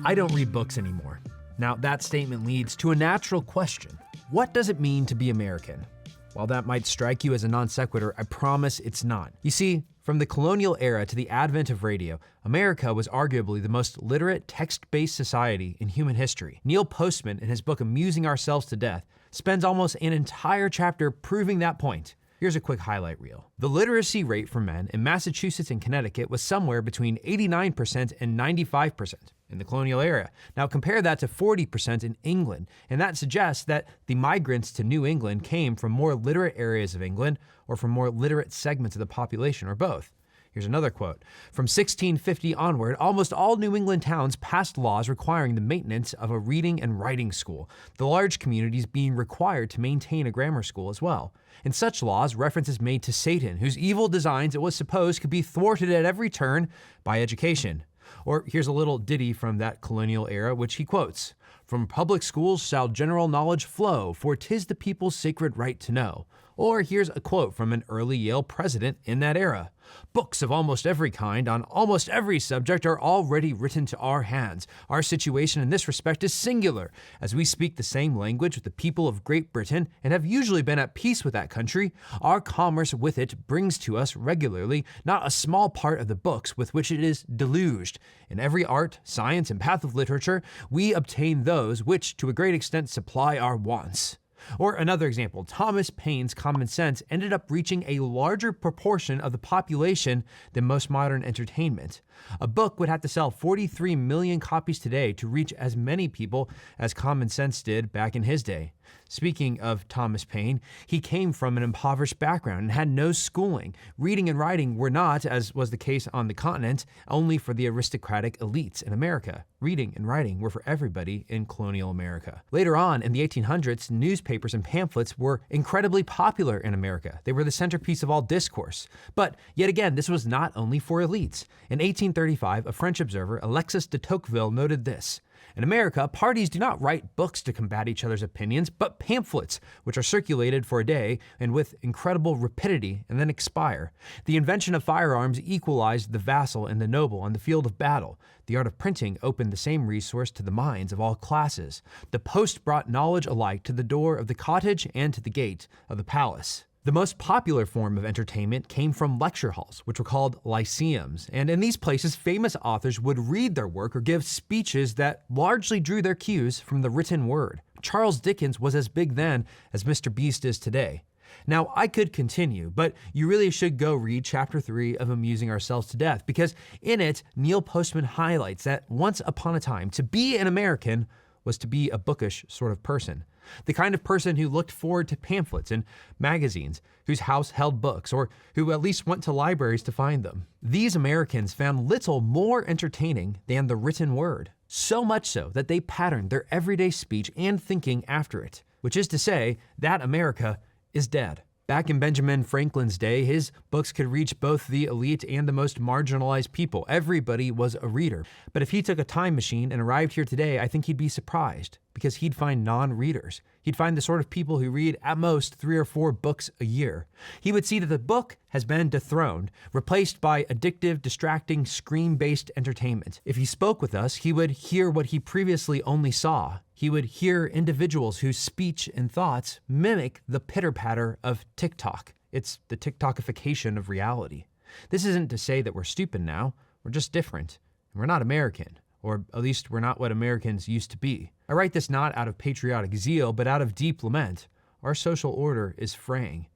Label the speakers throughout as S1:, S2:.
S1: I don't read books anymore. Now, that statement leads to a natural question. What does it mean to be American? While that might strike you as a non sequitur, I promise it's not. You see, from the colonial era to the advent of radio, America was arguably the most literate, text-based society in human history. Neil Postman, in his book Amusing Ourselves to Death, spends almost an entire chapter proving that point. Here's a quick highlight reel. The literacy rate for men in Massachusetts and Connecticut was somewhere between 89% and 95% in the colonial era. Now compare that to 40% in England, and that suggests that the migrants to New England came from more literate areas of England or from more literate segments of the population, or both. Here's another quote. From 1650 onward, almost all New England towns passed laws requiring the maintenance of a reading and writing school, the large communities being required to maintain a grammar school as well. In such laws, reference is made to Satan, whose evil designs it was supposed could be thwarted at every turn by education. Or here's a little ditty from that colonial era, which he quotes. From public schools shall general knowledge flow, for 'tis the people's sacred right to know. Or here's a quote from an early Yale president in that era. Books of almost every kind on almost every subject are already written to our hands. Our situation in this respect is singular, as we speak the same language with the people of Great Britain and have usually been at peace with that country. Our commerce with it brings to us regularly not a small part of the books with which it is deluged. In every art, science, and path of literature, we obtain those which to a great extent supply our wants. Or another example, Thomas Paine's Common Sense ended up reaching a larger proportion of the population than most modern entertainment. A book would have to sell 43 million copies today to reach as many people as Common Sense did back in his day. Speaking of Thomas Paine, he came from an impoverished background and had no schooling. Reading and writing were not, as was the case on the continent, only for the aristocratic elites in America. Reading and writing were for everybody in colonial America. Later on, in the 1800s, newspapers and pamphlets were incredibly popular in America. They were the centerpiece of all discourse. But yet again, this was not only for elites. In 1835, a French observer, Alexis de Tocqueville, noted this. In America, parties do not write books to combat each other's opinions, but pamphlets, which are circulated for a day and with incredible rapidity and then expire. The invention of firearms equalized the vassal and the noble on the field of battle. The art of printing opened the same resource to the minds of all classes. The post brought knowledge alike to the door of the cottage and to the gate of the palace. The most popular form of entertainment came from lecture halls, which were called lyceums, and in these places, famous authors would read their work or give speeches that largely drew their cues from the written word. Charles Dickens was as big then as Mr. Beast is today. Now, I could continue, but you really should go read Chapter 3 of Amusing Ourselves to Death, because in it, Neil Postman highlights that once upon a time, to be an American was to be a bookish sort of person. The kind of person who looked forward to pamphlets and magazines, whose house held books, or who at least went to libraries to find them. These Americans found little more entertaining than the written word, so much so that they patterned their everyday speech and thinking after it, which is to say that America is dead. Back in Benjamin Franklin's day, his books could reach both the elite and the most marginalized people. Everybody was a reader. But if he took a time machine and arrived here today, I think he'd be surprised, because he'd find non-readers. He'd find the sort of people who read at most 3 or 4 books a year. He would see that the book has been dethroned, replaced by addictive, distracting, screen-based entertainment. If he spoke with us, he would hear what he previously only saw. He would hear individuals whose speech and thoughts mimic the pitter-patter of TikTok. It's the TikTokification of reality. This isn't to say that we're stupid now. We're just different. And we're not American. Or at least we're not what Americans used to be. I write this not out of patriotic zeal, but out of deep lament. Our social order is fraying.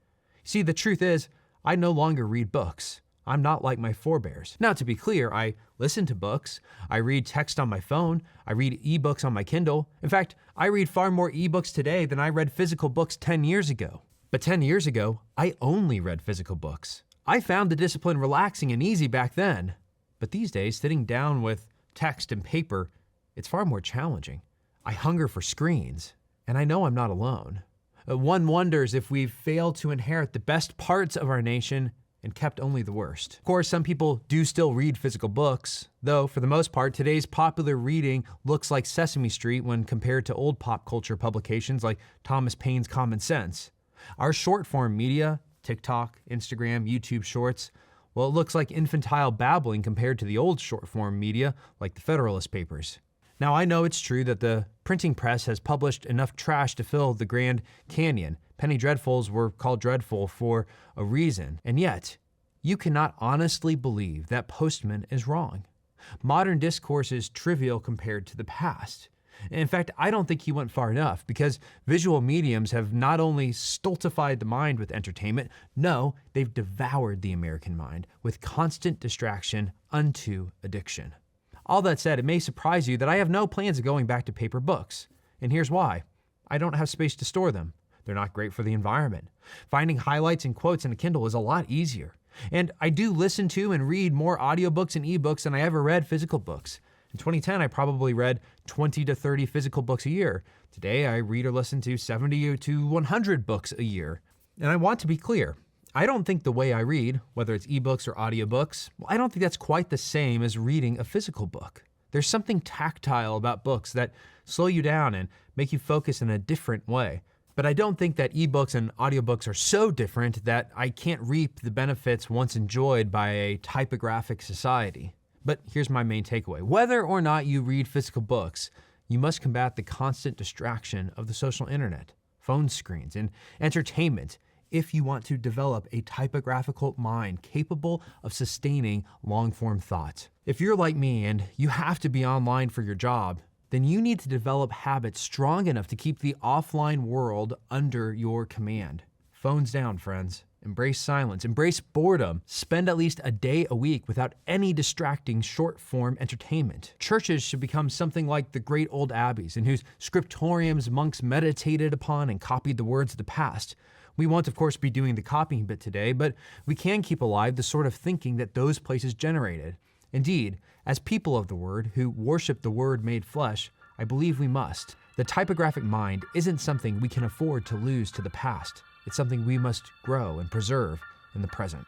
S1: See, the truth is, I no longer read books. I'm not like my forebears. Now, to be clear, I listen to books. I read text on my phone. I read ebooks on my Kindle. In fact, I read far more ebooks today than I read physical books 10 years ago. But 10 years ago, I only read physical books. I found the discipline relaxing and easy back then. But these days, sitting down with text and paper, it's far more challenging. I hunger for screens, and I know I'm not alone. One wonders if we've failed to inherit the best parts of our nation and kept only the worst. Of course, some people do still read physical books, though for the most part, today's popular reading looks like Sesame Street when compared to old pop culture publications like Thomas Paine's Common Sense. Our short-form media, TikTok, Instagram, YouTube Shorts, well, it looks like infantile babbling compared to the old short-form media like the Federalist Papers. Now, I know it's true that the printing press has published enough trash to fill the Grand Canyon. Penny Dreadfuls were called dreadful for a reason, and yet, you cannot honestly believe that Postman is wrong. Modern discourse is trivial compared to the past. In fact, I don't think he went far enough, because visual mediums have not only stultified the mind with entertainment, no, they've devoured the American mind with constant distraction unto addiction. All that said, it may surprise you that I have no plans of going back to paper books. And here's why. I don't have space to store them. They're not great for the environment. Finding highlights and quotes in a Kindle is a lot easier. And I do listen to and read more audiobooks and ebooks than I ever read physical books. In 2010, I probably read 20 to 30 physical books a year. Today, I read or listen to 70 to 100 books a year. And I want to be clear. I don't think the way I read, whether it's ebooks or audiobooks, I don't think that's quite the same as reading a physical book. There's something tactile about books that slow you down and make you focus in a different way. But I don't think that ebooks and audiobooks are so different that I can't reap the benefits once enjoyed by a typographic society. But here's my main takeaway. Whether or not you read physical books, you must combat the constant distraction of the social internet, phone screens, and entertainment if you want to develop a typographical mind capable of sustaining long-form thought. If you're like me and you have to be online for your job, then you need to develop habits strong enough to keep the offline world under your command. Phones down, friends. Embrace silence, embrace boredom. Spend at least a day a week without any distracting short-form entertainment. Churches should become something like the great old abbeys, in whose scriptoriums monks meditated upon and copied the words of the past. We won't, of course, be doing the copying bit today, but we can keep alive the sort of thinking that those places generated. Indeed, as people of the Word who worship the Word made flesh, I believe we must. The typographic mind isn't something we can afford to lose to the past. It's something we must grow and preserve in the present.